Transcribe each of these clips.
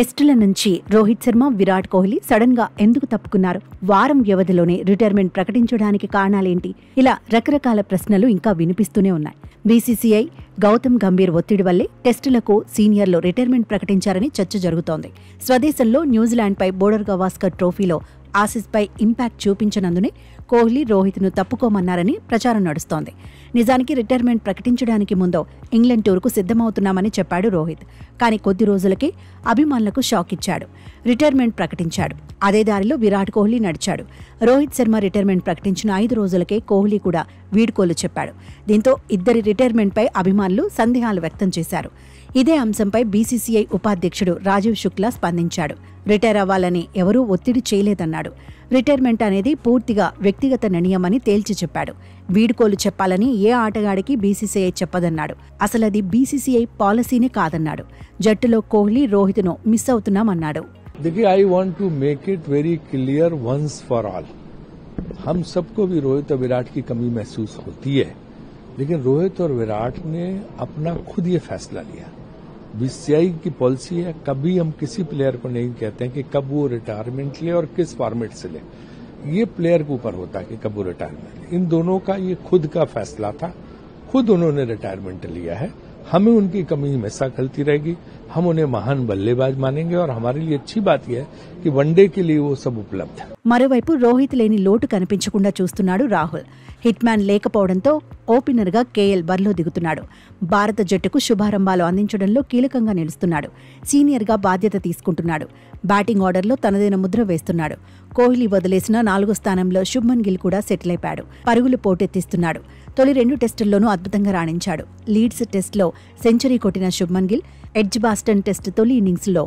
టెస్టుల నుంచి రోహిత్ శర్మ, విరాట్ కోహ్లీ సడన్ గా ఎందుకు తప్పుకున్నారు? వారం వ్యవధిలోనే రిటైర్మెంట్ ప్రకటించడానికి కారణాలేంటి? ఇలా రకరకాల ప్రశ్నలు ఇంకా వినిపిస్తూనే ఉన్నాయి. బీసీసీఐ గౌతమ్ గంభీర్ ఒత్తిడి వల్లే టెస్టులకు సీనియర్లు రిటైర్మెంట్ ప్రకటించారని చర్చ జరుగుతోంది. స్వదేశంలో న్యూజిలాండ్పై బోర్డర్ గవాస్కర్ ట్రోఫీలో ఆసీస్పై ఇంపాక్ట్ చూపించనందునే కోహ్లీ, రోహిత్ను తప్పుకోమన్నారని ప్రచారం నడుస్తోంది. నిజానికి రిటైర్మెంట్ ప్రకటించడానికి ముందో ఇంగ్లాండ్ టూర్కు సిద్ధమవుతున్నామని చెప్పాడు రోహిత్. కానీ కొద్ది రోజులకే అభిమానులకు షాక్ ఇచ్చాడు. రిటైర్మెంట్ ప్రకటించాడు. అదే దారిలో విరాట్ కోహ్లీ నడిచాడు. రోహిత్ శర్మ రిటైర్మెంట్ ప్రకటించిన 5 రోజులకే కోహ్లీ కూడా వీడ్కోలు చెప్పాడు. దీంతో ఇద్దరి రిటైర్మెంట్పై అభిమానులు సందేహాలు వ్యక్తం చేశారు. ఇదే అంశంపై బీసీసీఐ ఉపాధ్యక్షుడు రాజీవ్ శుక్లా స్పందించాడు. రిటైర్ అవ్వాలని ఎవరూ ఒత్తిడి చేయలేదన్నాడు. రిటైర్మెంట్ అనేది పూర్తిగా వ్యక్తిగత నిర్ణయమని తేల్చి చెప్పాడు. వీడ్కోలు చెప్పాలని ఏ ఆటగాడికి బీసీసీఐ చెప్పదన్నాడు. అసలది బీసీసీఐ పాలసీనే కాదన్నాడు. జట్టులో కోహ్లీ, రోహిత్ను మిస్ అవుతున్నామన్నాడు. देखिए, I want to make it very clear once for all. हम सबको भी रोहित और विराट की कमी महसूस होती है, लेकिन रोहित और विराट ने अपना खुद ये फैसला लिया. बीसीसीआई की पॉलिसी है, कभी हम किसी प्लेयर को नहीं कहते हैं कि कब वो रिटायरमेंट ले और किस फॉर्मेट से ले. ये प्लेयर के ऊपर होता है कि कब वो रिटायरमेंट ले. इन दोनों का ये खुद का फैसला था. खुद उन्होंने रिटायरमेंट लिया है. हमें उनकी कमी हमेशा खलती रहेगी. हम उन्हें महान बल्लेबाज मानेंगे और हमारे लिए अच्छी बात यह है कि वनडे के लिए वो सब उपलब्ध है. మరోవైపు రోహిత్ లేని లోటు కనిపించకుండా చూస్తున్నాడు రాహుల్. హిట్ మ్యాన్ లేకపోవడంతో ఓపెనర్గా కేఎల్ బరిలో దిగుతున్నాడు. భారత జట్టుకు శుభారంభాలు అందించడంలో కీలకంగా నిలుస్తున్నాడు. సీనియర్గా బాధ్యత తీసుకుంటున్నాడు. బ్యాటింగ్ ఆర్డర్లో తనదైన ముద్ర వేస్తున్నాడు. కోహ్లీ వదిలేసిన 4వ స్థానంలో శుభ్మన్ గిల్ కూడా సెటిల్ అయిపోయాడు. పరుగులు పోటెత్తిస్తున్నాడు. తొలి 2 టెస్టుల్లోనూ అద్భుతంగా రాణించాడు. లీడ్స్ టెస్టులో సెంచరీ కొట్టిన శుభ్మన్ గిల్ ఎడ్జ్బాస్టన్ టెస్ట్ తొలి ఇన్నింగ్స్లో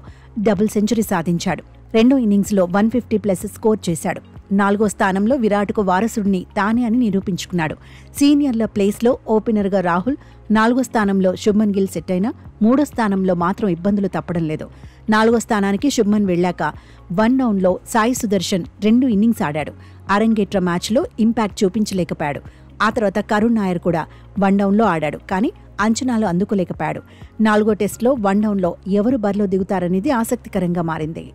డబుల్ సెంచరీ సాధించాడు. రెండో ఇన్నింగ్స్లో 150+ స్కోర్ చేశాడు. 4వ స్థానంలో విరాట్కు వారసుడిని తానే అని నిరూపించుకున్నాడు. సీనియర్ల ప్లేస్లో ఓపెనర్గా రాహుల్, 4వ స్థానంలో శుభ్మన్ గిల్ సెట్ అయినా 3వ స్థానంలో మాత్రం ఇబ్బందులు తప్పడం లేదు. 4వ స్థానానికి శుభ్మన్ వెళ్లాక 1 డౌన్లో సాయి సుదర్శన్ 2 ఇన్నింగ్స్ ఆడాడు. అరంగేట్ర మ్యాచ్లో ఇంపాక్ట్ చూపించలేకపోయాడు. ఆ తర్వాత కరుణ్ నాయర్ కూడా 1 డౌన్లో ఆడాడు. కానీ అంచనాలు అందుకోలేకపోయాడు. 4వ టెస్టులో 1 డౌన్లో ఎవరు బరిలో దిగుతారనేది ఆసక్తికరంగా మారింది.